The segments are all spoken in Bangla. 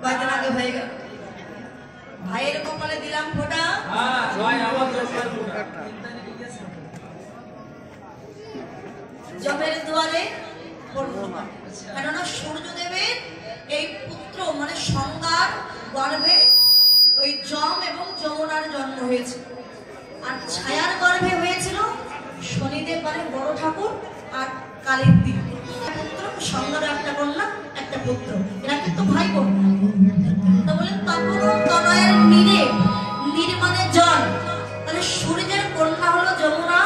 কয়েকদিন আগে হয়ে গেল। ভাইয়ের কপালে দিলাম ফোঁটা, জমের দুয়ারে কেননা সূর্যদেবের এই পুত্র মানে সংজ্ঞার গর্ভে ওই যম এবং যমুনার জন্ম হয়েছে, আর ছায়ার গর্ভে হয়েছিল শনিদেব মানে বড় ঠাকুর আর কালীর দিন পুত্র, সংজ্ঞার একটা কন্যা একটা পুত্র, এরা কিন্তু ভাই বোন। তো বলেন তপন তনয়ের নীরে, নীর মানে জল, তাহলে সূর্যের কন্যা হলো যমুনা,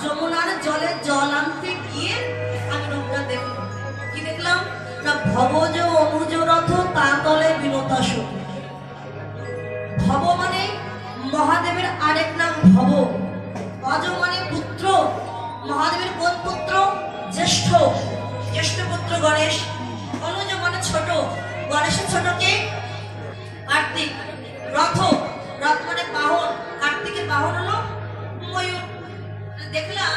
যমুনার জলে জল আনতে গিয়ে আমি নৌকা দেখলাম, কি দেখলাম না ভবজ অনুজ রথ তাতলে বিনতা সুখ। ভব মানে মহাদেবের আরেক নাম ভব, অজ মানে পুত্র, মহাদেবের কোন পুত্র? জ্যেষ্ঠ, জ্যেষ্ঠ পুত্র গণেশ। অনুজ মানে ছোট, গণেশের ছোট কে? কার্তিক। রথ, রথ মানে বাহন, কার্তিকের বাহন হলো ময়ূর। দেখলাম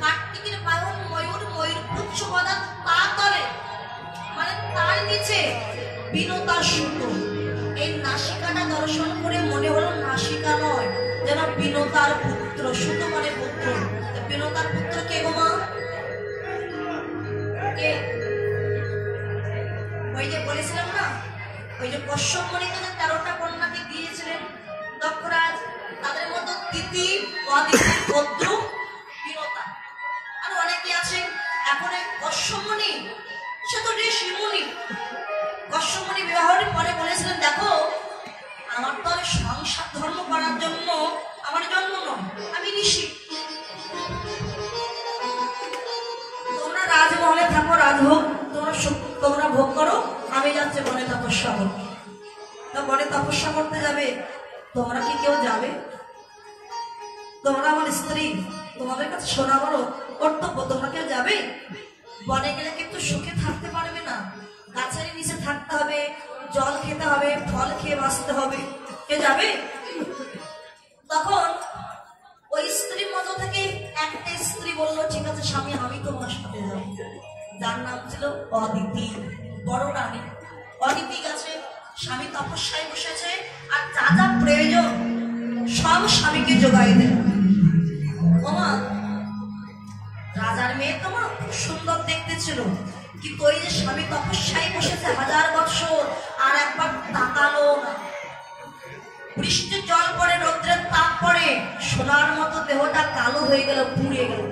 কার্তিকের বাহন ময়ূর, ময়ূর পুচ্ছ পদা তাতলে মানে তার নিচে বিনতা সুখ। এই নাসিকাটা দর্শন করে মনে হলো নাসিকা নয়, যেন বিনতার পুত্র। সুত মানে পুত্র, বিনতার পুত্র কে গো মা? কে? ওই যে বলেছিলাম না, ওই যে কশ্যপ মুনিকে যে 13টা কন্যাকে দিয়েছিলেন দক্ষরাজ, তাদের মধ্যে তিতি, অদিতি, অদ্রু, বিনতা আর অনেকে আছে। এখন এই কশ্যপ মুনি সে তো ঋষি মুনি, কশ্যপ মুনি বিবাহের পরে বলেছিলেন দেখো আমার তো সংসার ধর্ম করার জন্য আমার জন্ম নয়, আমি ঋষি, তোমরা রাজমহলে থাকো, রাজভোগ তোমরা ভোগ করো, আমি যাচ্ছি বনে তপস্যা করতে। তা বনে তপস্যা করতে যাবে, তোমরা কি কেউ যাবে? তোমরা আমার স্ত্রী, তোমাদের কাছে শোনা বড় কর্তব্য, তোমরা কেউ যাবে? বনে গেলে কিন্তু সুখে থাকতে পারবে না, গাছের নিচে থাকতে হবে, জল খেতে হবে, ফল খেয়ে বাঁচতে হবে, কে যাবে? তখন ওই স্ত্রীর মধ্যে থেকে একটা স্ত্রী বললো ঠিক আছে স্বামী আমি তোমার সাথে যাবো, যার নাম ছিল অদিতি, বড় রানী। অদিতি গেছে, স্বামী তপস্যায় বসেছে, আর যা যা প্রয়োজন সব স্বামীকে জোগাই দেয়। ওমা রাজার মেয়ে তোমার খুব সুন্দর দেখতে ছিল, কিন্তু ওই যে স্বামী তপস্যায় বসেছে 1000 বছর আর একবার তাকালো না। বৃষ্টির জল পড়ে, রৌদ্রের তাপ পড়ে, সোনার মতো দেহটা কালো হয়ে গেল, পুড়ে গেল,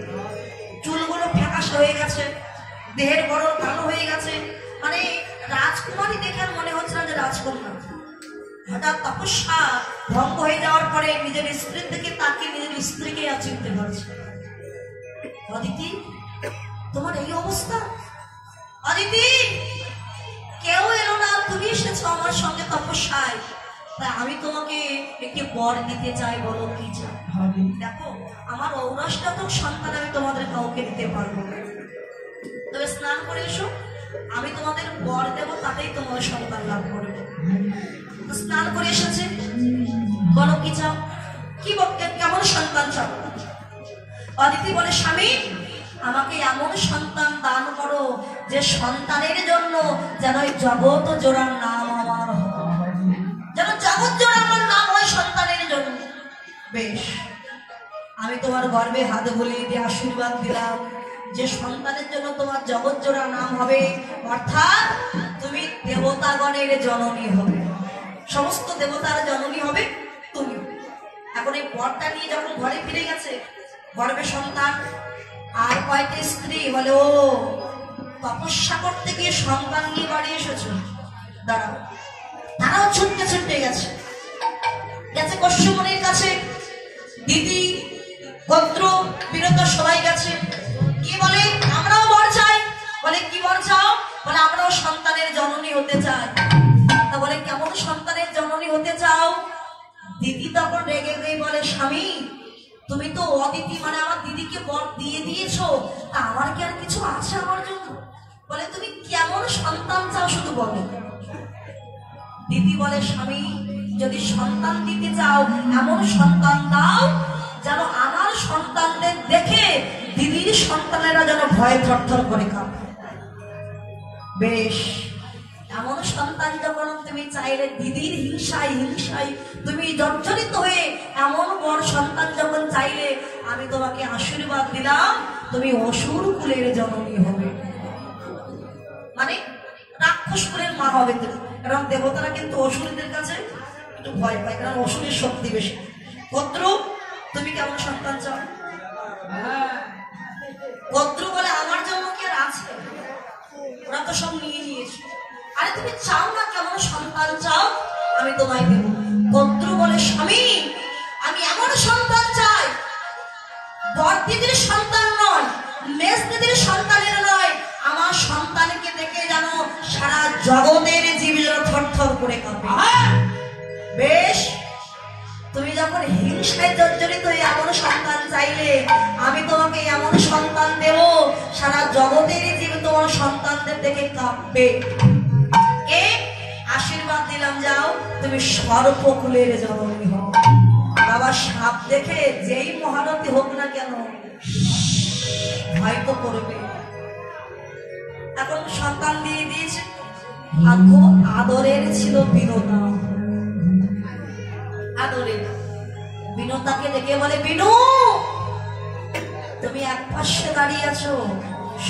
চুলগুলো ফ্যাকাশে হয়ে গেছে, দেহের বড় কালো হয়ে গেছে, মানে রাজকুমারী দেখে মনে হচ্ছে না যে রাজকন্যা। হঠাৎ তপস্যা ভঙ্গ হয়ে যাওয়ার পরে নিজের স্ত্রীর দিকে তাকে নিজের স্ত্রীকে আর চিনতে পারছে। অদিতি তোমার এই অবস্থা? অদিতি কেউ এলো না, তুমি এসেছো আমার সঙ্গে তপস্যায়, তাই আমি তোমাকে একটি বর দিতে চাই, বলো কি চাই? দেখো আমার ঔরসটা তো সন্তান আমি তোমাদের কাউকে দিতে পারবো না, তবে স্নান করে এসো, আমি তোমাদের বর দেবো, তাতেই তোমার সন্তান লাভ করবে। স্নান করে এসেছে, বলো কি চাও, কি বলতে কেমন সন্তান চাও? অদিতি বলে স্বামী আমাকে এমন সন্তান দান করো যে সন্তানের জন্য যেন জগৎ জোড়ার নাম আমার হয়, যেন জগৎ জোড়া আমার নাম হয় সন্তানের জন্য। বেশ, আমি তোমার গর্বে হাত বুলিয়ে দিয়ে আশীর্বাদ দিলাম যে সন্তানের জন্য তোমার জগৎ জোড়া নাম হবে, অর্থাৎ তুমি দেবতাগণের জননী হবে, সমস্ত দেবতার জননী হবে তুমি। এখন এই বরটা নিয়ে যখন ঘরে ফিরে গেছে, গর্বে সন্তান আর কয়টা স্ত্রী বলে ও তপস্যা করতে গিয়ে সন্তান নিয়ে বাড়ি এসেছো, দাঁড়াও। তারাও ছুটতে ছুটতে গেছে, গেছে কশ্যপ মুনির কাছে, দিদি গোত্র বিরত সবাই গেছে, কি বলে আমরাও বর চাই। বলে কি বর চাও? বলে আমরাও সন্তানের জননী হতে চাই। তা বলে কেমন সন্তানের জননী হতে চাও? দিদি তখন রেগে গিয়ে বলে স্বামী তুমি তো অদিতি মানে আমার দিদিকে বর দিয়ে দিয়েছো, তা আমার কি আর কিছু আছে আমার জন্য? বলে তুমি কেমন সন্তান চাও শুধু বলো। দিদি বলে স্বামী যদি সন্তান দিতে চাও এমন সন্তান দাও যেন আমার সন্তানদের দেখে দিদির সন্তানেরা যেন ভয়ে থরথর করে কাঁপে। বেশ, এমন সন্তান যখন তুমি চাইলে, দিদির হিংসায় হিংসায় তুমি জর্জরিত হয়ে এমন বড় সন্তান যখন চাইলে, আমি তোমাকে আশীর্বাদ দিলাম তুমি অসুর কুলের জননী হবে, মানে রাক্ষস কুলের মা হবে তুমি। কারণ দেবতারা কিন্তু অসুরদের কাছে একটু ভয় পায়, কারণ অসুরের শক্তি বেশি। পুত্র তুমি কেমন সন্তান চাও? পুত্র বলে আমার জন্য কি আর আছে? ওরা তো সব নিয়ে নিয়েছে। আরে তুমি চাও না কেমন সন্তান চাও, আমি তোমায় দেব। পুত্র বলে স্বামী আমি এমন সন্তান চাই, বড় দিদির সন্তান নয়, মেজ দিদির সন্তানের নয়, আমার সন্তানকে দেখে জানো সারা জগতের জীব যেন থরথর করে কাঁপে। বেশ, তুমি যখন হিংসায় জর্জরিত হয়ে এমন সন্তান চাইলে, আমি তোমাকে এমন সন্তান দেব সারা জগতের জীব তোমার সন্তানদের দেখে কাঁপবে। কে? আশীর্বাদ দিলাম, যাও তুমি সর্পকুলের জননী হও। বাবা সাপ দেখে যেই মহারথী হোক না কেন ভয় তো করবে। এখন সন্তান দিয়ে দিয়েছে, আর খুব আদরের ছিল বিনোদা। আদরের বিনোদাকে দেখে বলে, বিনু তুমি এক পাশে দাঁড়িয়ে আছো,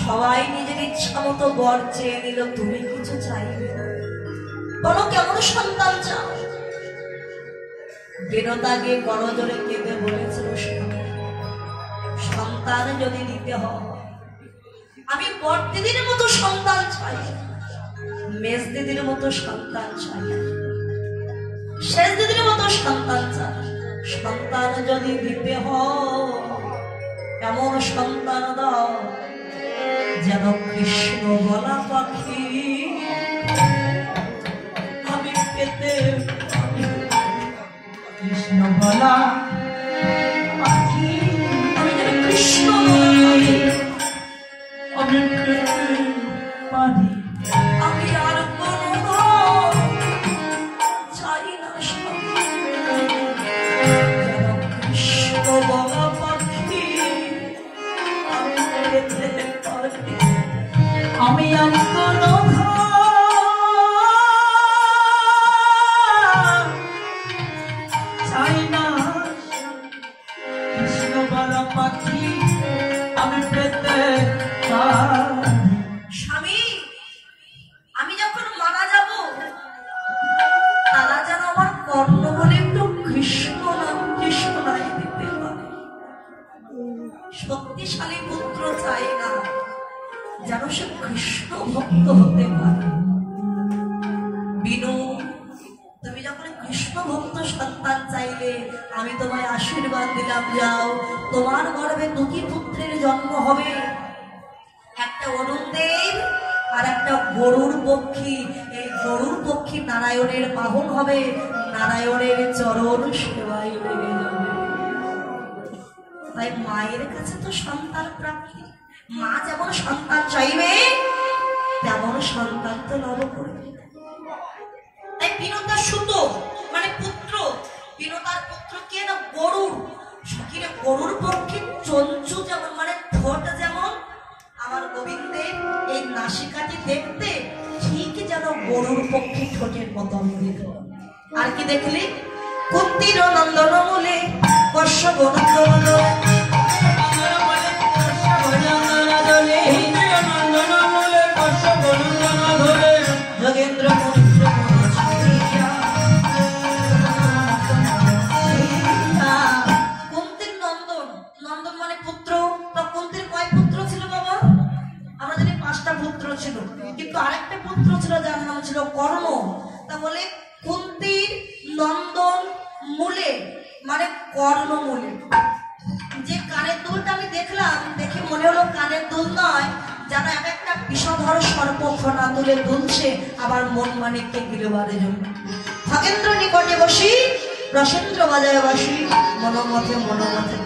সবাই নিজের ইচ্ছা মতো বর চেয়ে নিল, তুমি কিছু চাইবে না, বলো কেমন সন্তান চাও? বিনোদাকে করজোরে কেঁদে বলেছিল, সন্তান যদি দিতে হয় আমি বড় দিদির মতো সন্তান চাই, মেজ দিদির মতো সন্তান চাই, শেষ দিদির মতো সন্তান চাই। সন্তান যদি দিতে হয় এমন সন্তান দাও যেন কৃষ্ণ বলা পাখি আমি পেতে, কৃষ্ণ বলা পাখি আমি যেন কৃষ্ণ আমি পেতে পারি। আমি আর কোনো চাই না, যেন কৃষ্ণ বলা পাখি আমি পেতে পারি। আমি আর কোনো চাই না, কৃষ্ণ বলা পাখি আমি পেতে পারি। স্বামী আমি যখন মারা যাব, তারা যেন আমার কর্ণ বলে একটু কৃষ্ণ নাম কৃষ্ণ নাই দিতে পারে। শক্তিশালী পুত্র চাই না, যেন সে কৃষ্ণ ভক্ত হতে পারে। বিনু তুমি যখন কৃষ্ণ ভক্ত সন্তান চাইলে, আমি তোমায় আশীর্বাদ দিলাম, যাও তোমার গর্ভে দুটি পুত্রের জন্ম হবে, একটা অরুণদেব আর একটা গরুর পক্ষী। এই গরুর পক্ষী নারায়ণের বাহন হবে, নারায়ণের চরণ সেবাই লেগে যাবে। তাই মায়ের কাছে তো সন্তান প্রাপ্তি, মা যেমন সন্তান চাইবে তেমন সন্তান তো লাভ করবে। তাই বিনোদার সুত মানে পুত্র, বিনোদার পুত্র কে না গরুর, সখীরে গরুর পক্ষী চঞ্চু যেমন মানে ঠোঁট যেমন, আমার গোবিন্দের এই নাসিকাটি দেখতে ঠিক যেন গরুর পক্ষী ঠোঁটের মতন দেখল। আর কি দেখলি? কুন্তির নন্দন মূলে বর্ষ গণন্দন যোগেন্দ্র কুন্তির নন্দন, নন্দন মানে পুত্র। তো কুন্তির কয় পুত্র ছিল বাবা? আমরা জানি 5টা পুত্র ছিল, কিন্তু আরেকটা পুত্র ছিল যার নাম ছিল কর্ণ। তা বলে কুন্তির নন্দন মূলে মানে কর্ণ মূলে। যে কানের দুলটা আমি দেখলাম, দেখে মনে হলো কানের দুল নয়, যেন এক একটা বিষধর সর্প ফোনা তুলে দুলছে, আবার মন মানিককে গিলবারে জন্য। খগেন্দ্র নিকটে বসি রসেন্দ্র বাজায় বসি, মনোমথে মনোমথে।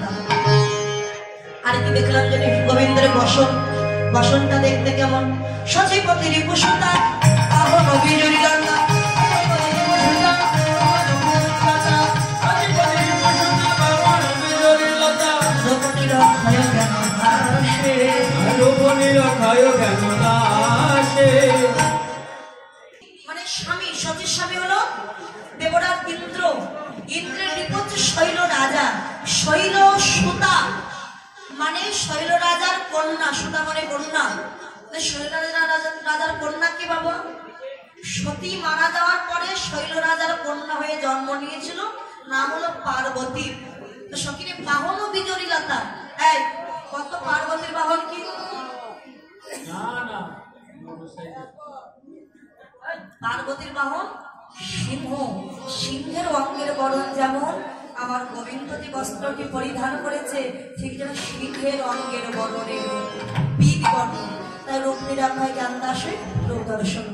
আর কি দেখলাম জানি? গোবিন্দের বসন, বসনটা দেখতে কেমন? সচিপতি রিপুসুতা আহন বিজুরি গঙ্গা স্বামী, সতীর স্বামী হলো দেবরাজ ইন্দ্র। ইন্দ্রের বিপক্ষে শৈল রাজা, শৈল সুতা মানে শৈল রাজার কন্যা, সুতা মানে কন্যা। শৈল রাজার কন্যা কি বাবা? সতী মারা যাওয়ার পরে শৈল রাজার কন্যা হয়ে জন্ম নিয়েছিল, নাম হলো পার্বতী। তো সখিনী বাহন ও বিজয়ী লতা। এই কত পার্বতীর বাহন কি? পার্বতীর বাহন সিংহ। সিংহের অঙ্গের বরণ যেমন আমার গোবিন্দজি বস্ত্রটি পরিধান করেছে, ঠিক যেন সিংহের অঙ্গের বরণের বীর বর্ণ। তাই রূপ নিরাময় জ্ঞান দাসে রূপ দর্শন।